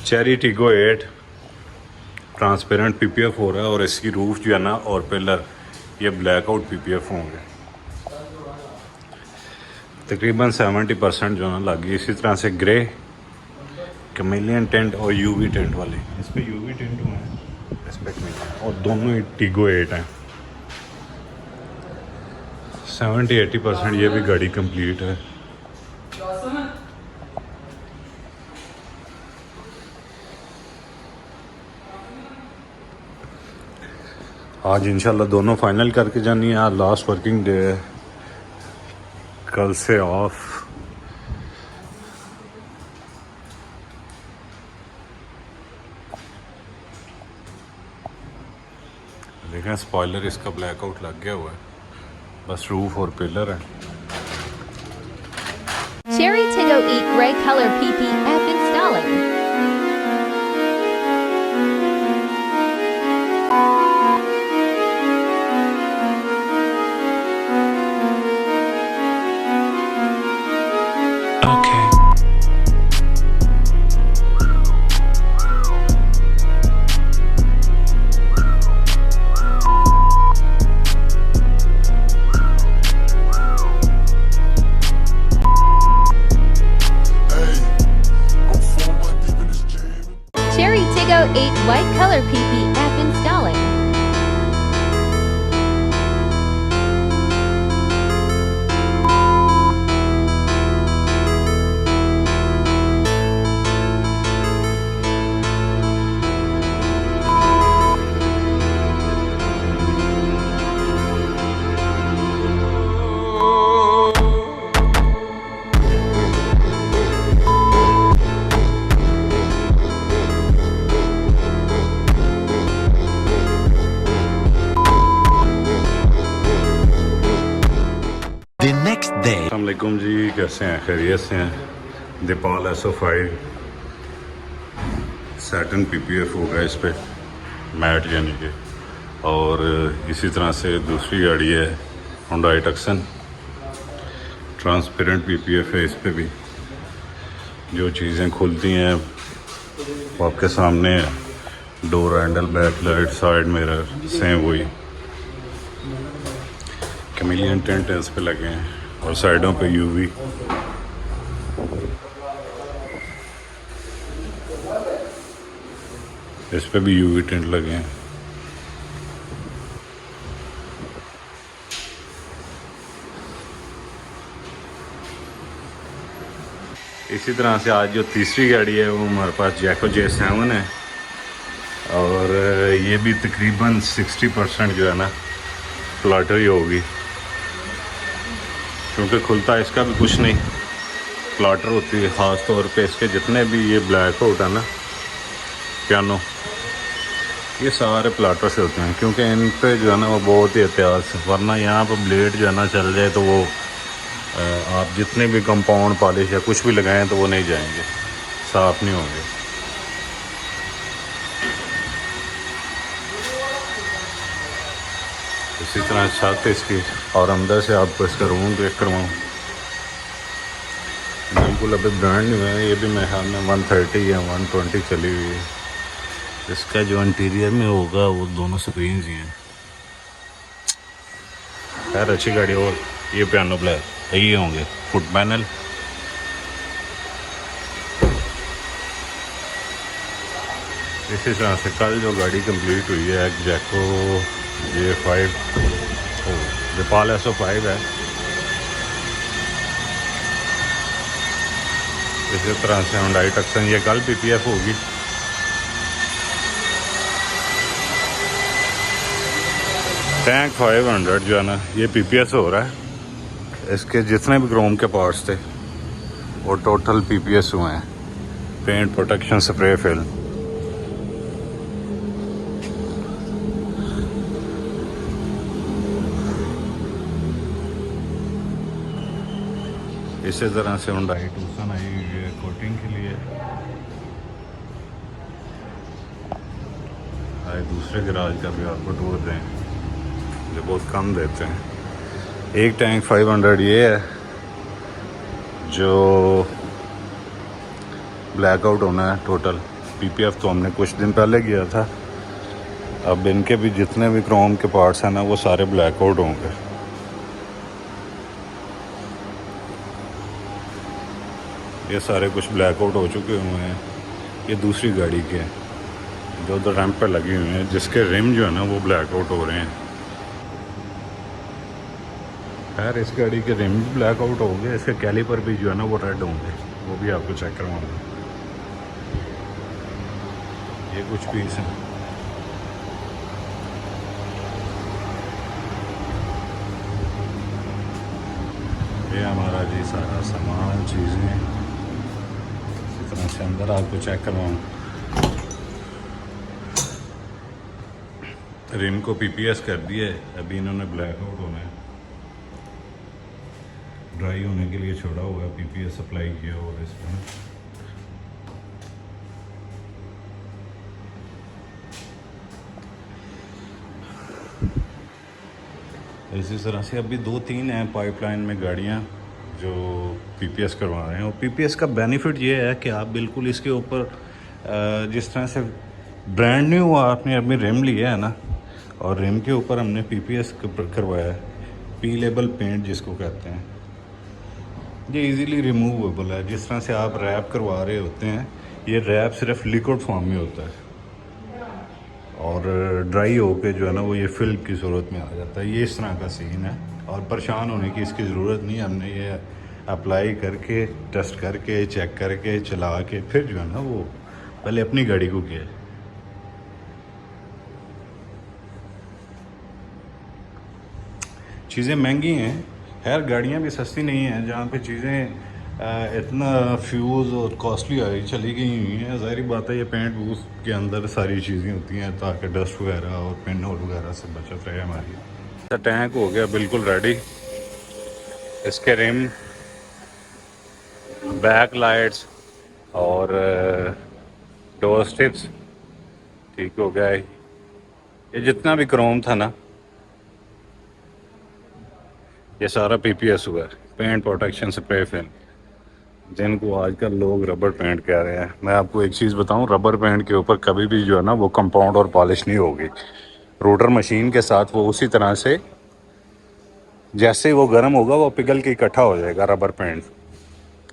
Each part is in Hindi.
चेरी टिगो 8 ट्रांसपेरेंट पीपीएफ हो रहा है और इसकी रूफ जो है ना और पिलर ये ब्लैक आउट पीपीएफ होंगे। तकरीबन 70% जो है ना लगी। इसी तरह से ग्रे कैमेलियन टेंट और यूवी टेंट वाले, इस पर यूवी टेंट हुए हैं, इस पर नहीं है। और दोनों ही टिगो 8 हैं। 70-80% ये भी गाड़ी कंप्लीट है। आज इंशाल्लाह दोनों फाइनल करके जानी है। आज लास्ट वर्किंग डे है, कल से ऑफ। देखें स्पॉइलर इसका ब्लैकआउट लग गया हुआ है, बस रूफ और पिलर है। Cherry Tiggo Eat Gray Color PPF installing. Cherry Tiggo 8 White Color PPF installing. The next day. अस्सलाम वालेकुम जी, कैसे हैं? खैरियत से हैं? दीपाल SO5 सैटन पीपीएफ होगा इस पर मैट यानी कि। और इसी तरह से दूसरी गाड़ी है Hyundai Tucson, ट्रांसपेरेंट पीपीएफ है। इस पर भी जो चीज़ें खुलती हैं वो आपके सामने है। Door handle, back light, side mirror same वही। कैमेलियन टेंट इस पे लगे हैं और साइडों पे यूवी। इस पे भी यूवी टेंट लगे हैं। इसी तरह से आज जो तीसरी गाड़ी है वो हमारे पास जैको J7 है और ये भी तकरीबन 60% जो है ना फ्लटर ही होगी, क्योंकि खुलता इसका भी कुछ नहीं, फ्लाटर होती है। ख़ास तौर पे इसके जितने भी ये ब्लैक आउट है ना पियानो, ये सारे प्लाटर से होते हैं, क्योंकि इन पे जो है ना वो बहुत ही एहतियात से, वरना यहाँ पर ब्लेड जो है ना चल जाए तो वो आप जितने भी कंपाउंड पॉलिश या कुछ भी लगाएं तो वो नहीं जाएंगे, साफ़ नहीं होंगे। इसी तरह छत इसकी, और अंदर से आपको इसका रूम देख करवाऊँ, बिल्कुल अभी ब्रांड न्यू है। ये भी मेरे ख्याल में 130 या 120 चली हुई है। इसका जो इंटीरियर में होगा वो दोनों स्क्रीन ही हैं। खैर अच्छी गाड़ी। और ये पियानो प्लेयर ये होंगे, फुट पैनल। इसी तरह से कल जो गाड़ी कंप्लीट हुई है जैको J5 दीपाल SO5 है। इसी तरह से Hyundai Tucson ये कल PPF होगी। टैंक 500 जो है ना ये PPS हो रहा है। इसके जितने भी क्रोम के पार्ट्स थे वो टोटल PPS हुए हैं। Paint protection spray film. इसी तरह से Hyundai Tucson आई हुई है कोटिंग के लिए। आए दूसरे गराज का भी आपको टूर दें, जो बहुत कम देते हैं। एक टैंक 500 ये है जो ब्लैकआउट होना है टोटल, पीपीएफ तो हमने कुछ दिन पहले किया था। अब इनके भी जितने भी क्रोम के पार्ट्स हैं ना वो सारे ब्लैक आउट होंगे। ये सारे कुछ ब्लैक आउट हो चुके हुए हैं। ये दूसरी गाड़ी के हैं जो उधर रैंप पे लगी हुई हैं, जिसके रिम जो है ना वो ब्लैक आउट हो रहे हैं। खैर इस गाड़ी के रिम भी ब्लैक आउट हो गए, इसके कैलिपर भी जो है ना वो रेड होंगे, वो भी आपको चेक करवाऊंगा। ये कुछ पीस हैं। ये हमारा जी सारा सामान चीज़ें इसी तरह से अंदर आपको चेक करवाऊँ। रिम को पीपीएस कर दिया है, अभी इन्होंने ब्लैक आउट होना है, ड्राई होने के लिए छोड़ा हुआ है, पीपीएस अप्लाई किया हुआ है इस पर। इसी तरह से अभी 2-3 हैं पाइपलाइन में गाड़ियाँ जो पीपीएस करवा रहे हैं। और पीपीएस का बेनिफिट ये है कि आप बिल्कुल इसके ऊपर जिस तरह से ब्रांड न्यू आपने अपनी रिम लिया है ना, और रिम के ऊपर हमने पीपीएस करवाया है, पी लेबल पेंट जिसको कहते हैं। ये इजीली रिमूवेबल है। जिस तरह से आप रैप करवा रहे होते हैं, ये रैप सिर्फ लिक्विड फॉर्म में होता है और ड्राई होके जो है ना वो ये फिल की सूरत में आ जाता है। ये इस तरह का सीन है और परेशान होने की इसकी ज़रूरत नहीं। हमने ये अप्लाई करके, टेस्ट करके, चेक करके, चला के फिर जो है ना वो पहले अपनी गाड़ी को किया। चीज़ें महंगी हैं, खैर गाड़ियाँ भी सस्ती नहीं हैं। जहाँ पे चीज़ें इतना फ्यूज़ और कॉस्टली आई चली गई हुई हैं, ज़ाहिर बात है ये पेंट बूथ के अंदर सारी चीज़ें होती हैं ताकि डस्ट वगैरह और पिन होल वगैरह से बचत रहे हमारी। टैंक हो गया बिल्कुल रेडी। इसके रिम, बैक लाइट्स और डोर स्ट्रिप्स ठीक हो गया है। ये जितना भी क्रोम था ना ये सारा पीपीएस हुआ है। पेंट प्रोटेक्शन स्प्रे फिल्म, जिनको आजकल लोग रबर पेंट कह रहे हैं। मैं आपको एक चीज़ बताऊं, रबर पेंट के ऊपर कभी भी जो है ना वो कंपाउंड और पॉलिश नहीं होगी। रोटर मशीन के साथ वो उसी तरह से जैसे वो गर्म होगा वो पिघल के इकट्ठा हो जाएगा रबर पेंट।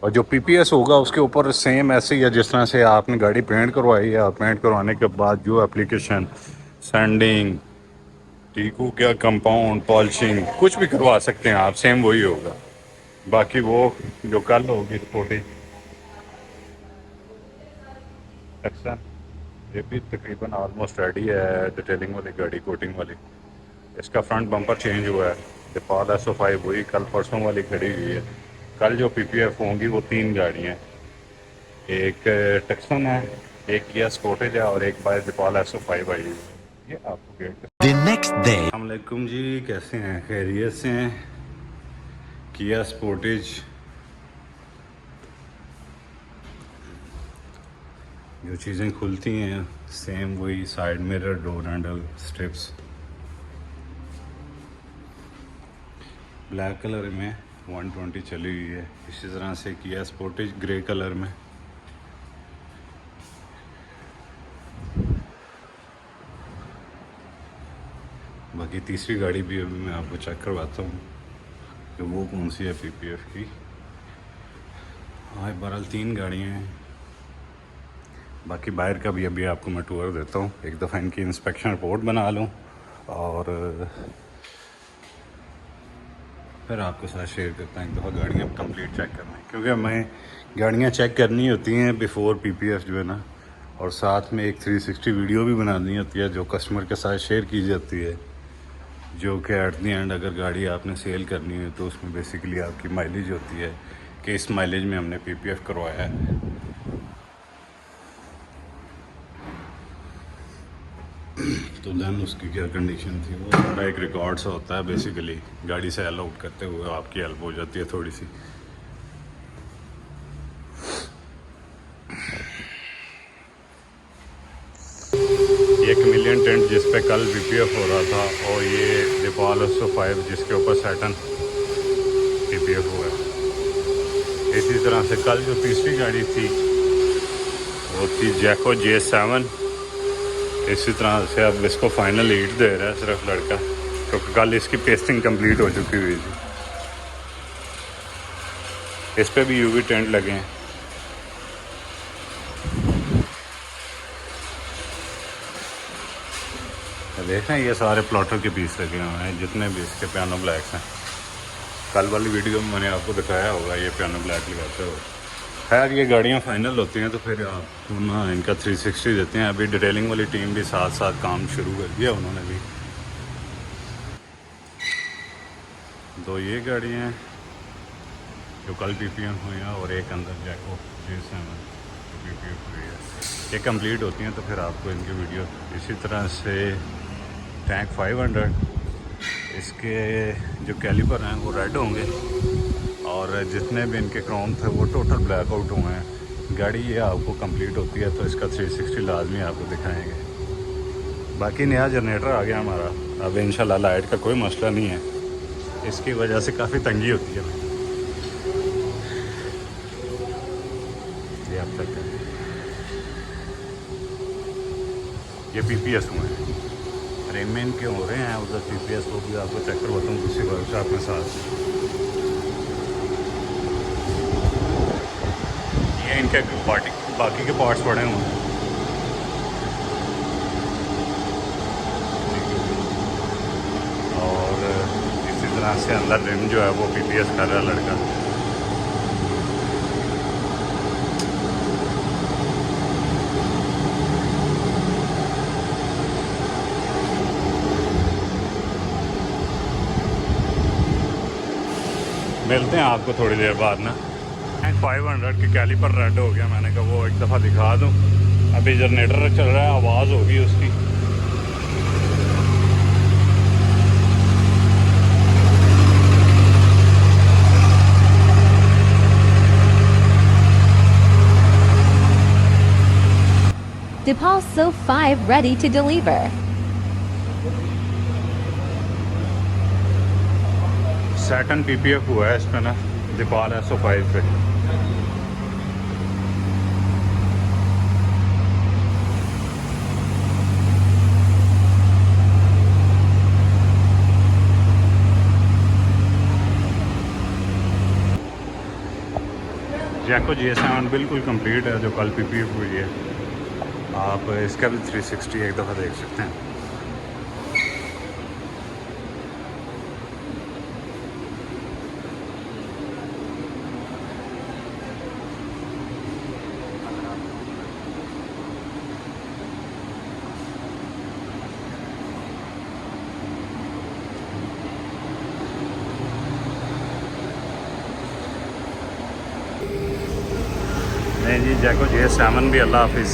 और जो पीपीएस होगा उसके ऊपर सेम ऐसे ही है जिस तरह से आपने गाड़ी पेंट करवाई है, पेंट करवाने के बाद जो एप्लीकेशन, सैंडिंग, ठीक हो गया, कंपाउंड, पॉलिशिंग, कुछ भी करवा सकते हैं आप, सेम वही होगा। बाकी वो जो कल होगी रिपोर्टिंग अच्छा, ये भी तकरीबन ऑलमोस्ट रेडी है। डिटेलिंग वाली गाड़ी, कोटिंग वाली। इसका फ्रंट बम्पर चेंज हुआ है। डिपॉल SO5 हुई, कल परसों वाली खड़ी हुई है। कल जो पीपीएफ होंगी वो 3 गाड़ियाँ, एक टक्सन है, एक किया स्पोर्टेज है और एक बाय डिपॉल SO5 आई है। ये आपको गेट। The next day. अस्सलाम वालेकुम जी, कैसे हैं? खैरियत से हैं? किया स्पोर्टेज जो चीज़ें खुलती हैं सेम वही, side mirror, door handle, strips. Black colour में 120 चली हुई है। इसी तरह से किया स्पोर्टेज ग्रे कलर में। बाकी तीसरी गाड़ी भी अभी मैं आपको चेक करवाता हूँ कि वो कौन सी है पीपीएफ की। हाँ, बहरहाल 3 गाड़ियाँ हैं। बाकी बाहर का भी अभी आपको मैं टूर देता हूँ, एक दफ़ा इनकी इंस्पेक्शन रिपोर्ट बना लूँ और फिर आपके साथ शेयर करता हूँ। एक दफ़ा गाड़ियाँ कंप्लीट चेक करना है, क्योंकि हमें गाड़ियाँ चेक करनी होती हैं बिफ़ोर पीपीएफ जो है ना, और साथ में एक 360 वीडियो भी बनानी होती है जो कस्टमर के साथ शेयर की जाती है, जो कि एट दी एंड अगर गाड़ी आपने सेल करनी है तो उसमें बेसिकली आपकी माइलेज होती है कि इस माइलेज में हमने पीपीएफ करवाया है। तो देन उसकी क्या कंडीशन थी, वो सारा एक रिकॉर्ड सा होता है। बेसिकली गाड़ी से अलाउट करते हुए आपकी हेल्प हो जाती है थोड़ी सी। ये कमिलियन टेंट जिस पे कल पीपीएफ हो रहा था, और ये डिपॉल SO5 जिसके ऊपर सैटन पीपीएफ हुआ है। इसी तरह से कल जो तीसरी गाड़ी थी होती जैको J7। इसी तरह से अब इसको फाइनल हीट दे रहा है सिर्फ लड़का, क्योंकि कल इसकी पेस्टिंग कंप्लीट हो चुकी हुई थी। इस पे भी यूवी टेंट लगे हैं। देख रहे हैं ये सारे प्लॉटर के पीस लगे हुए हैं, जितने भी इसके पियानो ब्लैक्स हैं। कल वाली वीडियो में मैंने आपको दिखाया होगा ये पियानो ब्लैक लगाते हो। खैर ये गाड़ियाँ फाइनल होती हैं तो फिर आपको ना इनका 360 देते हैं। अभी डिटेलिंग वाली टीम भी साथ साथ काम शुरू कर दिया उन्होंने भी। दो ये गाड़ियाँ हैं जो कल PPM हुई हैं और एक अंदर जैको J7 जो PPM हुई है। ये कंप्लीट होती हैं तो फिर आपको इनकी वीडियो इसी तरह से टैंक 500 इसके जो कैलिपर हैं वो रेड होंगे और जितने भी इनके क्रोम थे वो टोटल ब्लैक आउट हुए हैं। गाड़ी ये आपको कंप्लीट होती है तो इसका 360 लाजमी आपको दिखाएंगे। बाकी नया जनरेटर आ गया हमारा, अब इंशाल्लाह लाइट का कोई मसला नहीं है। इसकी वजह से काफ़ी तंगी होती है। ये अब तक है। ये PPS हुए हैं, रेमेन के हो रहे हैं उधर PPS, वो भी आपको चेक करवाता हूँ दूसरी वर्कशॉप के साथ। ये इनके बाकी के पार्ट्स पड़े हुए हैं। और इसी तरह से अंदर रिम जो है वो PPS कर रहा है लड़का। मिलते हैं आपको थोड़ी देर बाद ना। 500 के कैलिपर रेड हो गया, मैंने कहा वो एक दफ़ा दिखा दूँ। अभी जनरेटर चल रहा है, आवाज़ होगी उसकी। DePaul So 5 ready to deliver. Satin PPF हुआ है इस पर ना, DePaul SO5 पे। जैको J7 बिल्कुल कंप्लीट है जो कल PPF हुई है। आप इसका भी 360 एक दफ़ा देख सकते हैं। नहीं जी, जैको J7 भी अल्लाह हाफिज़।